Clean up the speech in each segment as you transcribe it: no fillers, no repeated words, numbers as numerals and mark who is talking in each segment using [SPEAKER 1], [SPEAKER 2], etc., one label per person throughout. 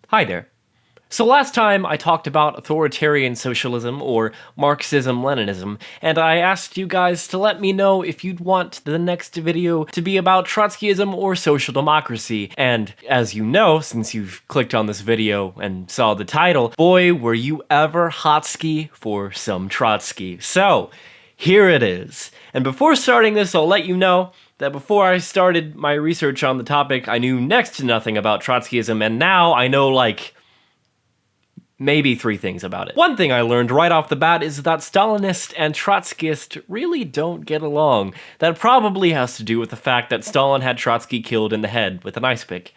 [SPEAKER 1] Hi there. So last time I talked about authoritarian socialism or Marxism-Leninism, and I asked you guys to let me know if you'd want the next video to be about Trotskyism or social democracy. And as you know, since you've clicked on this video and saw the title, boy, were you ever hotsky for some Trotsky. So here it is. And before starting this, I'll let you know that before I started my research on the topic, I knew next to nothing about Trotskyism, and now I know, like, maybe 3 things about it. One thing I learned right off the bat is that Stalinist and Trotskyist really don't get along. That probably has to do with the fact that Stalin had Trotsky killed in the head with an ice pick.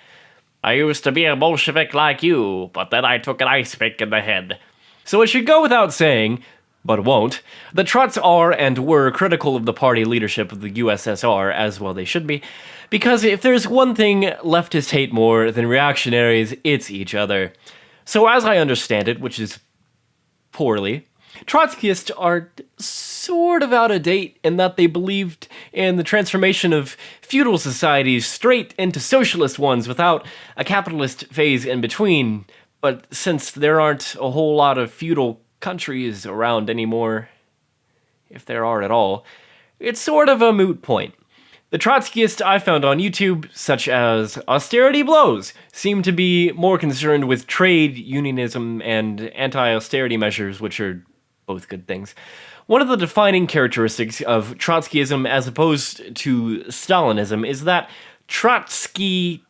[SPEAKER 1] I used to be a Bolshevik like you, but then I took an ice pick in the head. So it should go without saying, but won't, that Trots are and were critical of the party leadership of the USSR, as well they should be, because if there's one thing leftists hate more than reactionaries, it's each other. So as I understand it, which is poorly, Trotskyists are sort of out of date in that they believed in the transformation of feudal societies straight into socialist ones without a capitalist phase in between, but since there aren't a whole lot of feudal countries around anymore, if there are at all, it's sort of a moot point. The Trotskyists I found on YouTube, such as Austerity Blows, seem to be more concerned with trade unionism and anti-austerity measures, which are both good things. One of the defining characteristics of Trotskyism as opposed to Stalinism is that Trotskyites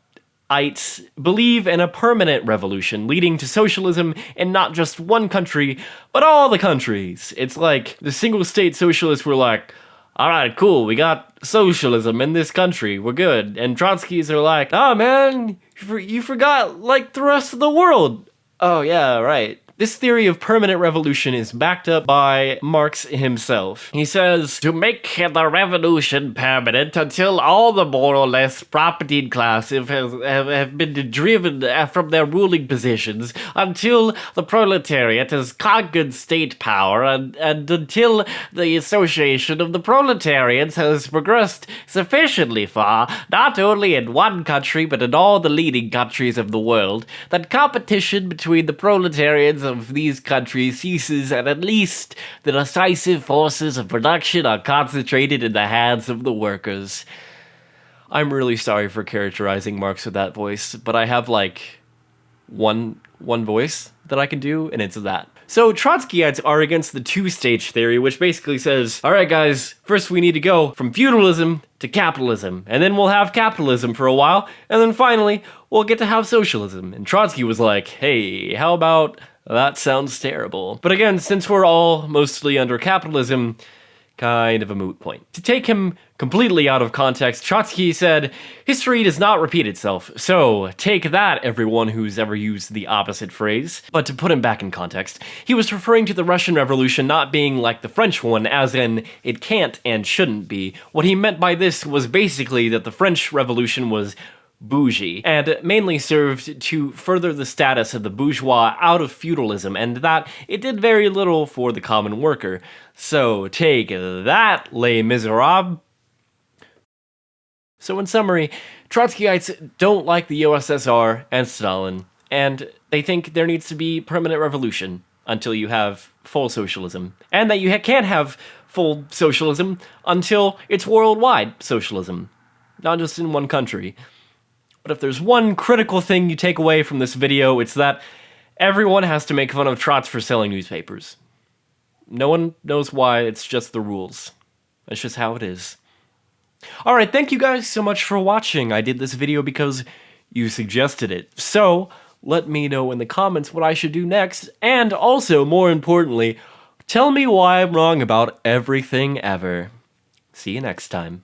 [SPEAKER 1] believe in a permanent revolution leading to socialism in not just one country, but all the countries. It's like the single-state socialists were like, alright, cool, we got socialism in this country, we're good. And Trotskys are like, oh man, you forgot, like, the rest of the world. Oh yeah, right. This theory of permanent revolution is backed up by Marx himself. He says, to make the revolution permanent until all the more or less propertied classes have been driven from their ruling positions, until the proletariat has conquered state power, and until the association of the proletarians has progressed sufficiently far, not only in one country but in all the leading countries of the world, that competition between the proletarians of these countries ceases, and at least the decisive forces of production are concentrated in the hands of the workers. I'm really sorry for characterizing Marx with that voice, but I have like one voice that I can do, and it's that. So Trotskyites are against the two-stage theory, which basically says, alright guys, first we need to go from feudalism to capitalism, and then we'll have capitalism for a while, and then finally we'll get to have socialism. And Trotsky was like, hey, how about that sounds terrible. But again, since we're all mostly under capitalism, kind of a moot point. To take him completely out of context, Trotsky said, history does not repeat itself, so take that, everyone who's ever used the opposite phrase. But to put him back in context, he was referring to the Russian Revolution not being like the French one, as in, it can't and shouldn't be. What he meant by this was basically that the French Revolution was bougie, and mainly served to further the status of the bourgeois out of feudalism, and that it did very little for the common worker. So take that, les miserables. So in summary, Trotskyites don't like the USSR and Stalin, and they think there needs to be permanent revolution until you have full socialism, and that you can't have full socialism until it's worldwide socialism, not just in one country. But if there's one critical thing you take away from this video, it's that everyone has to make fun of Trots for selling newspapers. No one knows why, it's just the rules. That's just how it is. Alright, thank you guys so much for watching. I did this video because you suggested it. So, let me know in the comments what I should do next, and also, more importantly, tell me why I'm wrong about everything ever. See you next time.